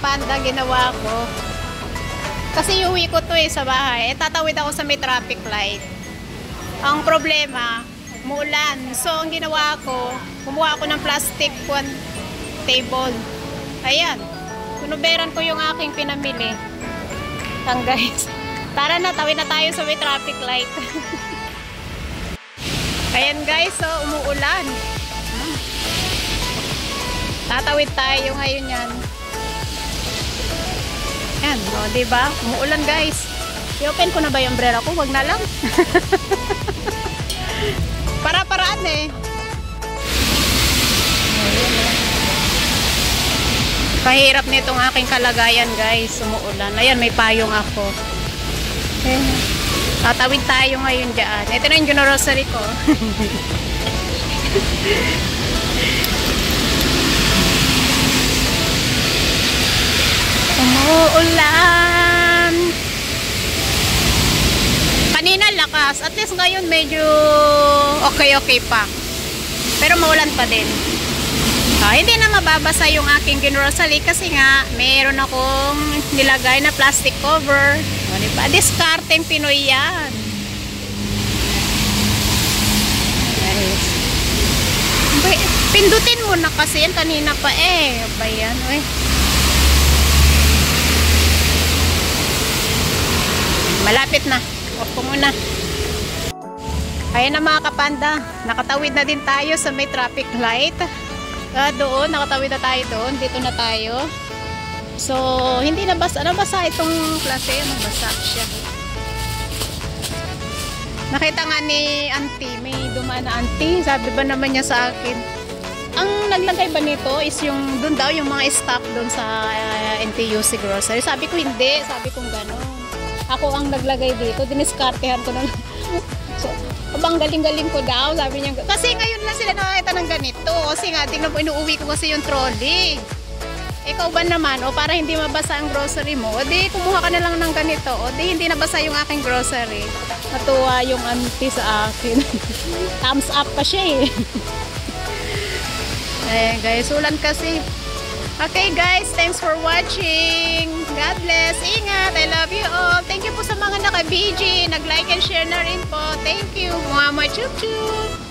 Panda ginawa ko kasi uwi ko to sa bahay, tatawid ako sa may traffic light. Ang problema, muulan, so ang ginawa ko, kumuha ako ng plastic one table. Ayan, kunuberan ko yung aking pinamili. Guys, tara na, tawid na tayo sa may traffic light. Ayan guys, so umuulan. Tatawid tayo ngayon yan. Yan, o, diba? Umuulan guys. I-open ko na ba yung umbrella ko? Wag na lang. Para-paraan eh. Kahirap nitong aking kalagayan guys. Umuulan. Ayan, may payong ako. Ayan. Tatawid tayo ngayon dyan. Ito na yung grocery ko. Umuulan. Kanina lakas. At least ngayon medyo okay pa. Pero maulan pa din. Hindi na mababasa yung aking grocery kasi nga mayroon akong nilagay na plastic cover. Diba? Discarding Pinoy yan. Nice. Pindutin mo na kasi yan kanina pa eh. Bayan, uy. Malapit na. Off ko muna. Ayan na mga kapanda. Nakatawid na din tayo sa may traffic light. Doon, nakatawid na tayo doon. Dito na tayo. So, hindi nabasa. Nabasa itong klase. Nabasa siya. Nakita nga ni auntie. May dumaan na auntie. Sabi ba naman niya sa akin, ang naglagay ba nito is yung doon daw yung mga stock doon sa NTUC grocery. Sabi ko hindi. Sabi ko gano'n. Ako ang naglagay dito, diniskartehan ko na lang. So, abang galing-galing ko daw, sabi niya. Kasi ngayon lang sila nakakita ng ganito. Kasi nga, tingnan po, inuuwi ko kasi yung trolley. Ikaw ba naman, o para hindi mabasa ang grocery mo, o di, kumuha ka na lang ng ganito. O di, hindi nabasa yung aking grocery. Natuwa yung auntie sa akin. Thumbs up pa siya eh. Ayan guys, ulan kasi. Okay guys, thanks for watching. God bless. Ingat. I love you all. Thank you po sa mga naka-BG. Nag-like and share na rin po. Thank you. Mga chup-chup.